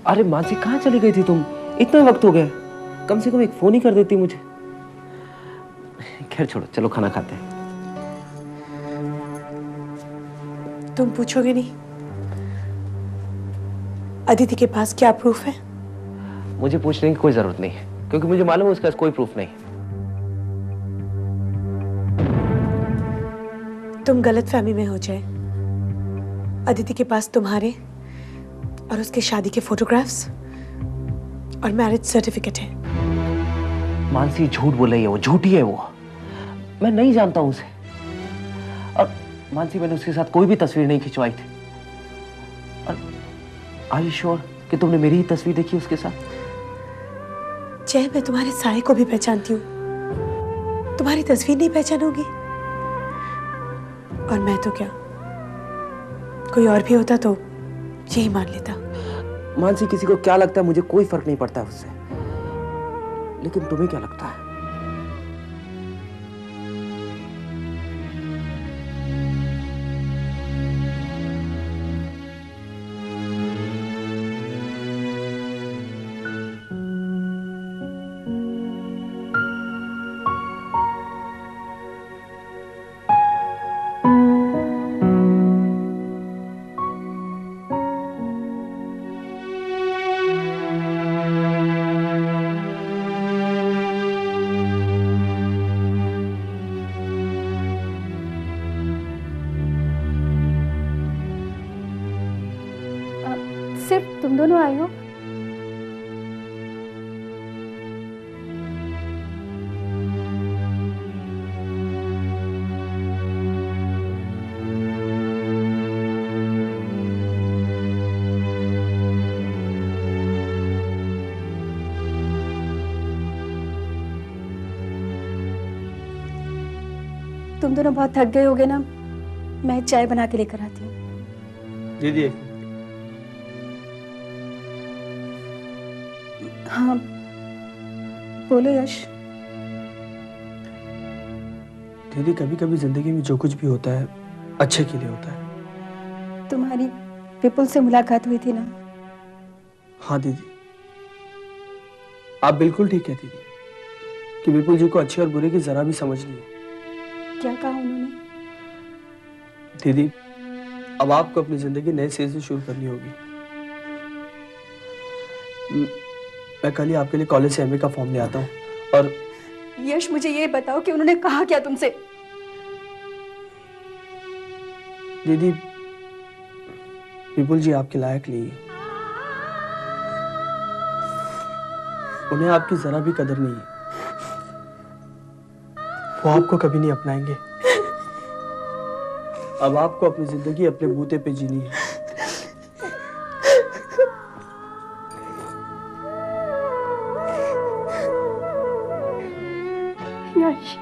अरे मानसी, कहाँ चली गई थी तुम? इतना वक्त हो गया, कम से कम एक फोन ही कर देती मुझे। खैर छोड़ो, चलो खाना खाते हैं। तुम पूछोगे नहीं अदिति के पास क्या प्रूफ है? मुझे पूछने की कोई जरूरत नहीं है, क्योंकि मुझे मालूम है उसके पास कोई प्रूफ नहीं। तुम गलतफहमी में हो जाए। अदिति के पास तुम्हारे और उसके शादी के फोटोग्राफ्स और मैरिज सर्टिफिकेट है। मानसी झूठ बोल रही है, वो झूठी है। वो मैं नहीं जानता हूं उसे। और मानसी, मैंने उसके साथ कोई भी तस्वीर नहीं खिंचवाई थी। और आर यू श्योर कि तुमने मेरी ही तस्वीर देखी उसके साथ? जय, मैं तुम्हारे साए को भी पहचानती हूँ, तुम्हारी तस्वीर नहीं पहचानोगी? और मैं तो क्या, कोई और भी होता तो यही मान लेता। मानसी, किसी को क्या लगता है मुझे कोई फर्क नहीं पड़ता है उससे, लेकिन तुम्हें क्या लगता है? सिर्फ तुम दोनों आए हो? तुम दोनों बहुत थक गए होगे ना, मैं चाय बना के लेकर आती हूँ। दीदी हाँ बोलो यश। दीदी, कभी कभी जिंदगी में जो कुछ भी होता है अच्छे के लिए होता है। तुम्हारी विपुल से मुलाकात हुई थी ना? हाँ दीदी, आप बिल्कुल ठीक है दीदी कि विपुल जी को अच्छे और बुरे की जरा भी समझ नहीं है। क्या कहा उन्होंने? दीदी, अब आपको अपनी जिंदगी नए सिरे से शुरू करनी होगी। मैं कल ही आपके लिए कॉलेज से एमए का फॉर्म ले आता हूँ। और यश, मुझे ये बताओ कि उन्होंने कहा क्या तुमसे? दीदी, विपुल जी आपके लायक नहीं है। उन्हें आपकी जरा भी कदर नहीं है। वो आपको कभी नहीं अपनाएंगे। अब आपको अपनी जिंदगी अपने बूते पे जीनी है। यश,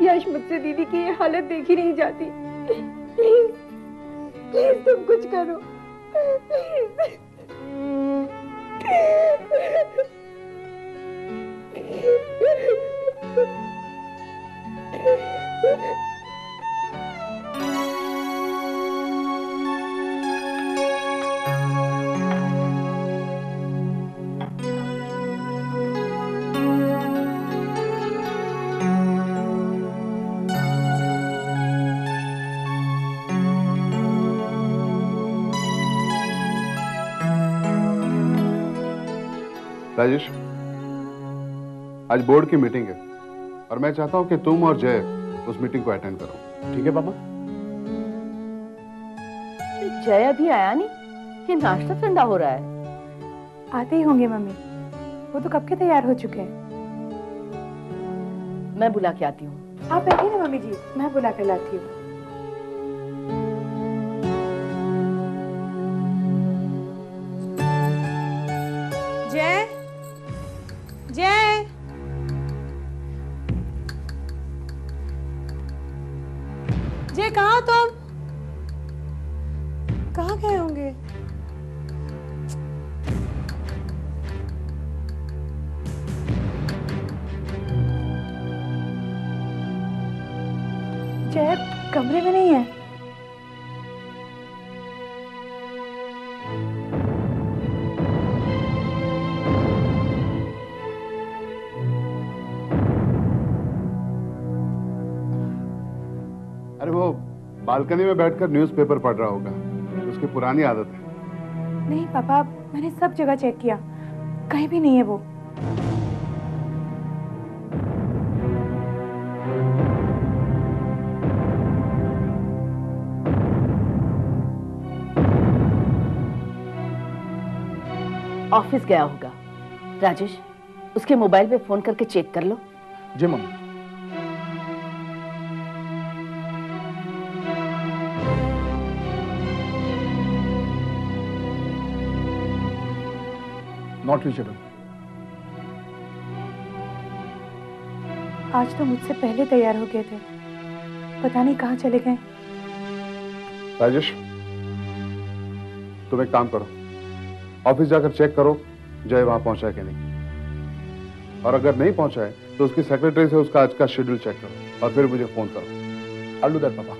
यश, मुझसे दीदी की ये हालत देखी नहीं जाती। प्लीज, प्लीज तुम कुछ करो। राजेश, आज बोर्ड की मीटिंग है और मैं चाहता हूं कि तुम और जय उस मीटिंग को अटेंड करो। ठीक है पापा? जय अभी आया नहीं, ये नाश्ता ठंडा हो रहा है। आते ही होंगे मम्मी, वो तो कब के तैयार हो चुके हैं। मैं बुला के आती हूँ। आप बैठिए ना मम्मी जी, मैं बुला कर लाती हूँ। जय, जय, जय, कहाँ हो तुम? कहाँ गए होंगे? जय कमरे में नहीं है। बालकनी में बैठकर न्यूज़पेपर पढ़ रहा होगा। उसकी पुरानी आदत है। नहीं पापा, मैंने सब जगह चेक किया, कहीं भी नहीं है वो। ऑफिस गया होगा। राजेश, उसके मोबाइल पे फोन करके चेक कर लो। जी मम्मी। Not reachable. आज तो मुझसे पहले तैयार हो गए थे, पता नहीं कहाँ चले गए। राजेश, तुम एक काम करो, ऑफिस जाकर चेक करो जय वहां पहुंचा है कि नहीं, और अगर नहीं पहुंचा है तो उसकी सेक्रेटरी से उसका आज का शेड्यूल चेक करो और फिर मुझे फोन करो। I'll do that, पापा।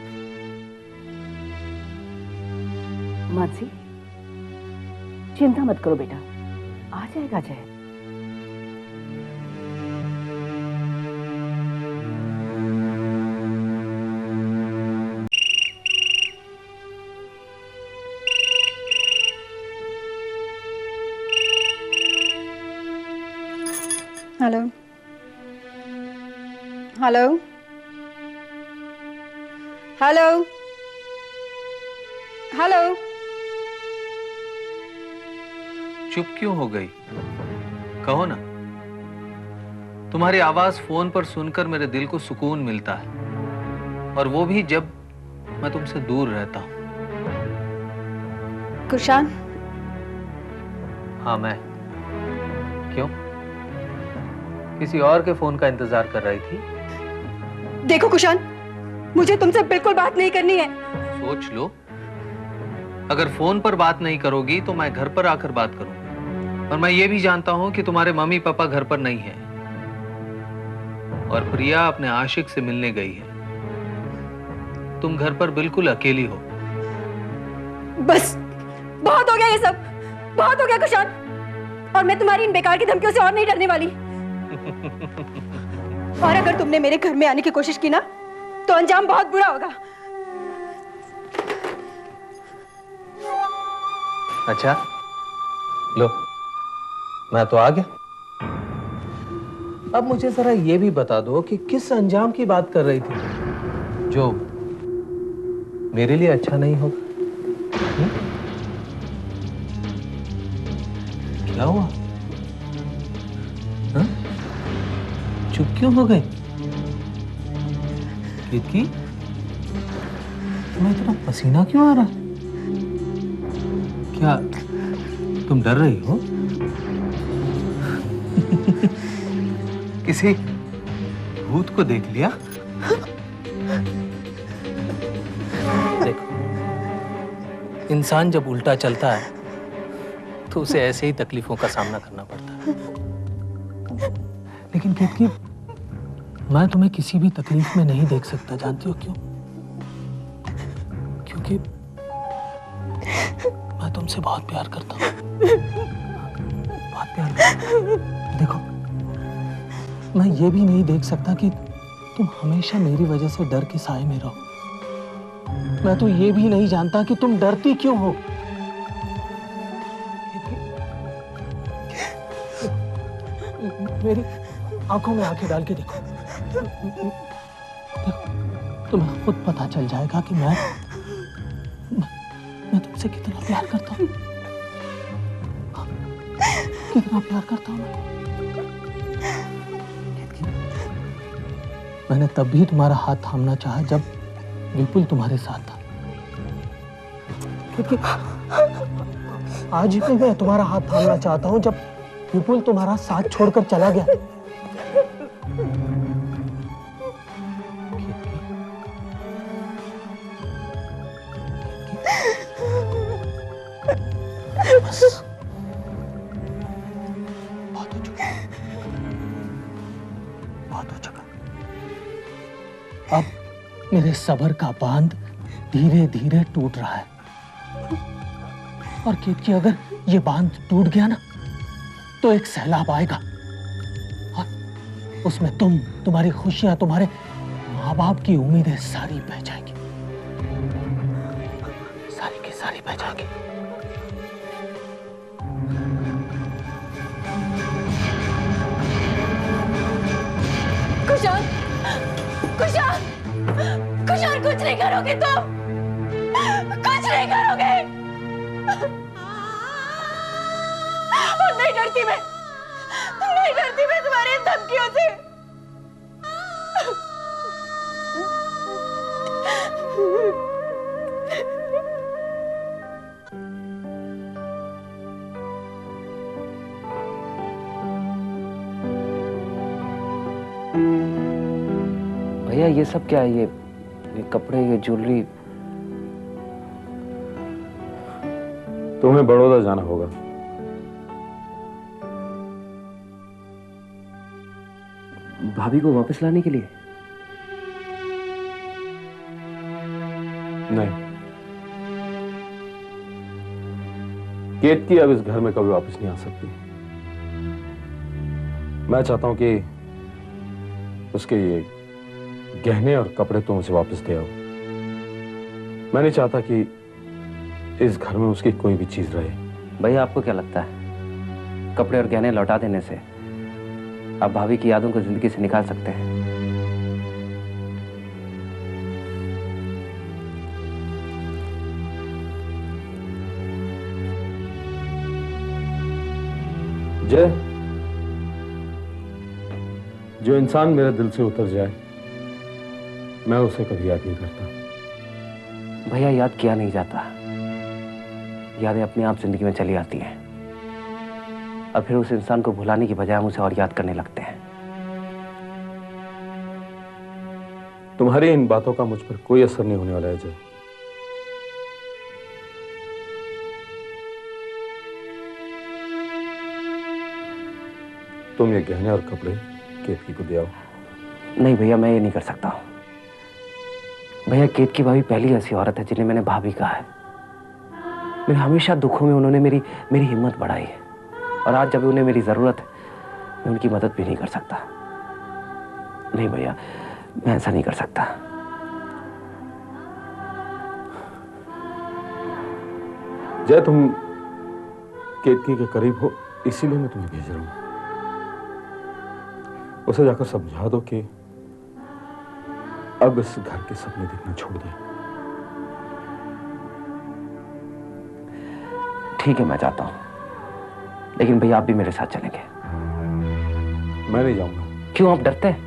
मानसी, चिंता मत करो बेटा, आ जाएगा जय। Hello hello hello hello. चुप क्यों हो गई? कहो ना। तुम्हारी आवाज फोन पर सुनकर मेरे दिल को सुकून मिलता है, और वो भी जब मैं तुमसे दूर रहता हूं। कुशान, हाँ मैं। क्यों? किसी और के फोन का इंतजार कर रही थी? देखो कुशान, मुझे तुमसे बिल्कुल बात नहीं करनी है। सोच लो, अगर फोन पर बात नहीं करोगी तो मैं घर पर आकर बात करूंगा। और मैं ये भी जानता हूं कि तुम्हारे मम्मी पापा घर पर नहीं हैं, और प्रिया अपने आशिक से मिलने गई है। तुम घर पर बिल्कुल अकेली हो। बस बहुत हो गया ये सब, बहुत हो गया कुशान, और मैं तुम्हारी इन बेकार की धमकियों से और नहीं डरने वाली। और अगर तुमने मेरे घर में आने की कोशिश की ना तो अंजाम बहुत बुरा होगा। अच्छा लो, मैं तो आ गया। अब मुझे जरा ये भी बता दो कि किस अंजाम की बात कर रही थी जो मेरे लिए अच्छा नहीं होगा। क्या हुआ? हा? चुप क्यों हो गए? कीर्ति, तुम्हें इतना पसीना क्यों आ रहा है? क्या तुम डर रही हो? किसी भूत को देख लिया? देखो, इंसान जब उल्टा चलता है तो उसे ऐसे ही तकलीफों का सामना करना पड़ता है। लेकिन कीर्ति, मैं तुम्हें किसी भी तकलीफ में नहीं देख सकता। जानती हो क्यों? क्योंकि मैं तुमसे बहुत प्यार करता हूँ, बहुत प्यार करता हूँ। देखो, मैं ये भी नहीं देख सकता कि तुम हमेशा मेरी वजह से डर के साए में रहो। मैं तो ये भी नहीं जानता कि तुम डरती क्यों हो। मेरी आंखों में आंखें डाल के देखो, तुम्हें खुद पता चल जाएगा कि मैं तुमसे कितना प्यार करता हूँ, कितना प्यार करता हूँ मैं। मैंने तब भी तुम्हारा हाथ थामना चाहा जब विपुल तुम्हारे साथ था, क्योंकि आज भी मैं तुम्हारा हाथ थामना चाहता हूं जब विपुल तुम्हारा साथ छोड़कर चला गया। बस, बहुत हो चुका, बहुत हो चुका। अब मेरे सब्र का बांध धीरे धीरे टूट रहा है, और केतकी, अगर ये बांध टूट गया ना तो एक सैलाब आएगा, और उसमें तुम्हारी खुशियां, तुम्हारे माँ बाप की उम्मीदें सारी बह जाएंगी। सारी की सारी बह जाएंगी। कुशाल, कुशाल, कुशाल कुछ नहीं करोगे तुम, कुछ नहीं करोगे। और नहीं डरती मैं, नहीं डरती मैं तुम्हारी इन धमकियों से। भैया ये सब क्या है? ये कपड़े, ये ज्वेलरी। तुम्हें बड़ौदा जाना होगा। भाभी को वापस लाने के लिए? नहीं, केतकी अब इस घर में कभी वापस नहीं आ सकती। मैं चाहता हूं कि उसके ये गहने और कपड़े तुम उसे वापस दे आओ। मैं नहीं चाहता कि इस घर में उसकी कोई भी चीज रहे। भैया आपको क्या लगता है कपड़े और गहने लौटा देने से आप भाभी की यादों को जिंदगी से निकाल सकते हैं? जय, जो इंसान मेरे दिल से उतर जाए मैं उसे कभी याद नहीं करता। भैया याद किया नहीं जाता, यादें अपने आप जिंदगी में चली आती हैं और फिर उस इंसान को भुलाने की बजाय हम उसे और याद करने लगते हैं। तुम्हारी इन बातों का मुझ पर कोई असर नहीं होने वाला है जय। तुम ये गहने और कपड़े केतकी को दे आओ। नहीं भैया, मैं ये नहीं कर सकता हूं। भैया केतकी भाभी पहली ऐसी औरत है जिन्हें मैंने भाभी कहा है। मेरे हमेशा दुखों में उन्होंने मेरी हिम्मत बढ़ाई है और आज जब उन्हें मेरी जरूरत है मैं उनकी मदद भी नहीं कर सकता। नहीं भैया, मैं ऐसा नहीं कर सकता। जय, तुम केतकी के करीब हो इसीलिए मैं तुम्हें भेज रहा हूं। उसे जाकर समझा दो कि अब इस घर के सपने देखना छोड़ दे। ठीक है, मैं जाता हूं, लेकिन भैया आप भी मेरे साथ चलेंगे? मैं नहीं जाऊंगा। क्यों, आप डरते हैं?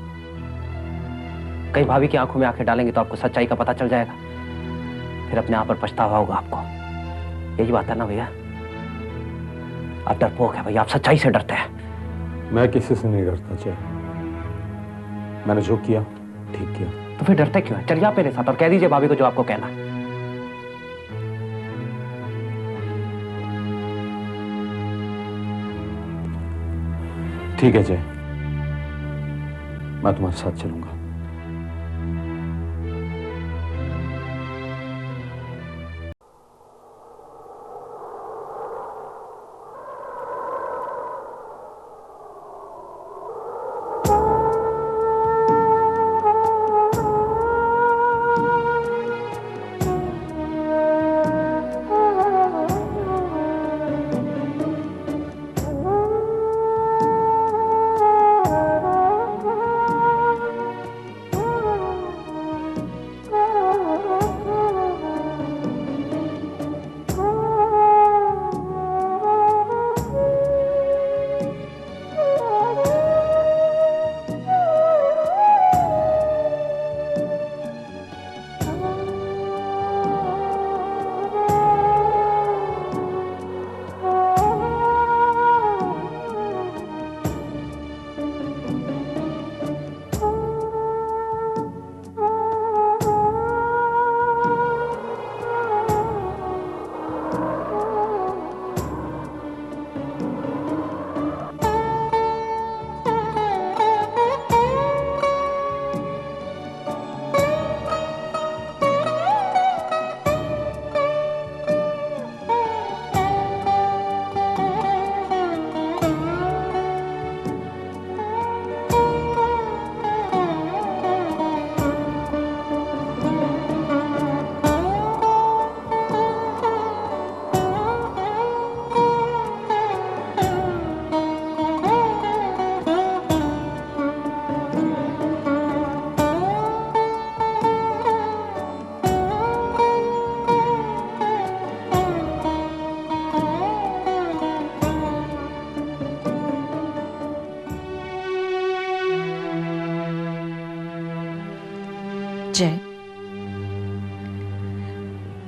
कहीं भाभी की आंखों में आंखें डालेंगे तो आपको सच्चाई का पता चल जाएगा, फिर अपने आप पर पछतावा होगा आपको। यही बात है ना भैया? आप डरपोक है भैया, आप सच्चाई से डरते हैं। मैं किसी से नहीं डरता जय। मैंने जो किया ठीक किया। तो फिर डरते क्यों हैं? चलिए आप मेरे साथ और कह दीजिए भाभी को जो आपको कहना है। ठीक है जय, मैं तुम्हारे साथ चलूंगा।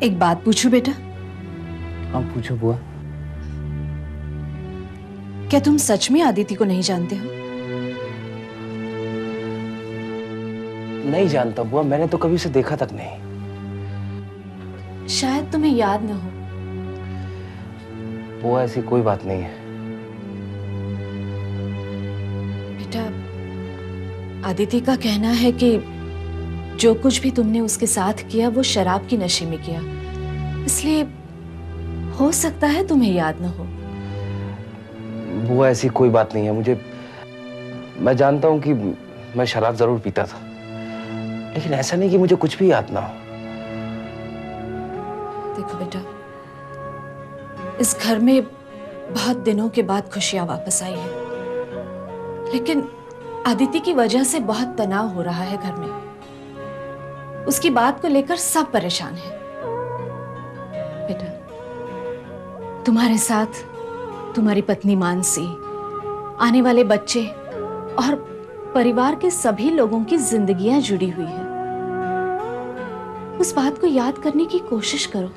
एक बात पूछूं बेटा? हाँ पूछो बुआ। क्या तुम सच में आदिति को नहीं जानते हो? नहीं जानता बुआ, मैंने तो कभी उसे देखा तक नहीं। शायद तुम्हें याद न हो। बुआ ऐसी कोई बात नहीं है। बेटा, आदिति का कहना है कि जो कुछ भी तुमने उसके साथ किया वो शराब की नशे में किया, इसलिए हो सकता है तुम्हें याद न हो। बुआ ऐसी कोई बात नहीं है। मैं जानता हूं कि मैं शराब जरूर पीता था, लेकिन ऐसा नहीं कि मुझे कुछ भी याद ना हो। देखो बेटा, इस घर में बहुत दिनों के बाद खुशियां वापस आई हैं, लेकिन आदिति की वजह से बहुत तनाव हो रहा है घर में। उसकी बात को लेकर सब परेशान हैं। बेटा, तुम्हारे साथ तुम्हारी पत्नी मानसी, आने वाले बच्चे और परिवार के सभी लोगों की जिंदगियां जुड़ी हुई है। उस बात को याद करने की कोशिश करो।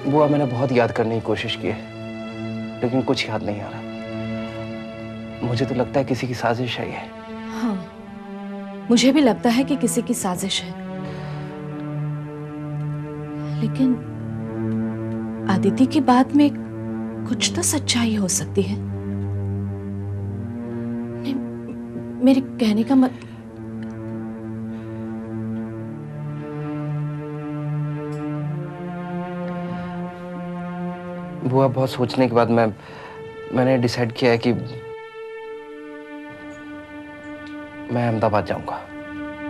बुआ मैंने बहुत याद करने की कोशिश की है, लेकिन कुछ याद नहीं आ रहा। मुझे तो लगता है किसी की साजिश है ये। हाँ, मुझे भी लगता है कि किसी की साजिश है, लेकिन आदिति की बात में कुछ तो सच्चाई हो सकती है। नहीं, मेरे कहने का मत बुआ बहुत सोचने के बाद मैंने डिसाइड किया है कि मैं अहमदाबाद जाऊंगा।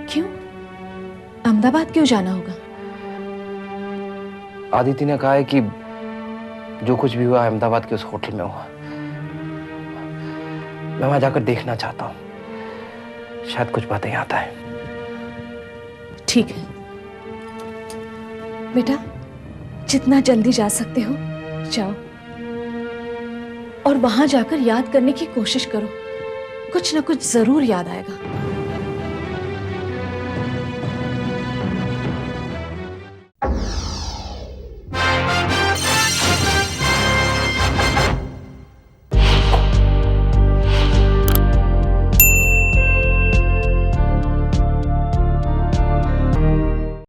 क्यों? अहमदाबाद क्यों जाना होगा? आदिति ने कहा है कि जो कुछ भी हुआ अहमदाबाद के उस होटल में हुआ। मैं वहां जाकर देखना चाहता हूं, शायद कुछ बातें याद आए। ठीक है बेटा, जितना जल्दी जा सकते हो जाओ, और वहां जाकर याद करने की कोशिश करो। कुछ ना कुछ जरूर याद आएगा।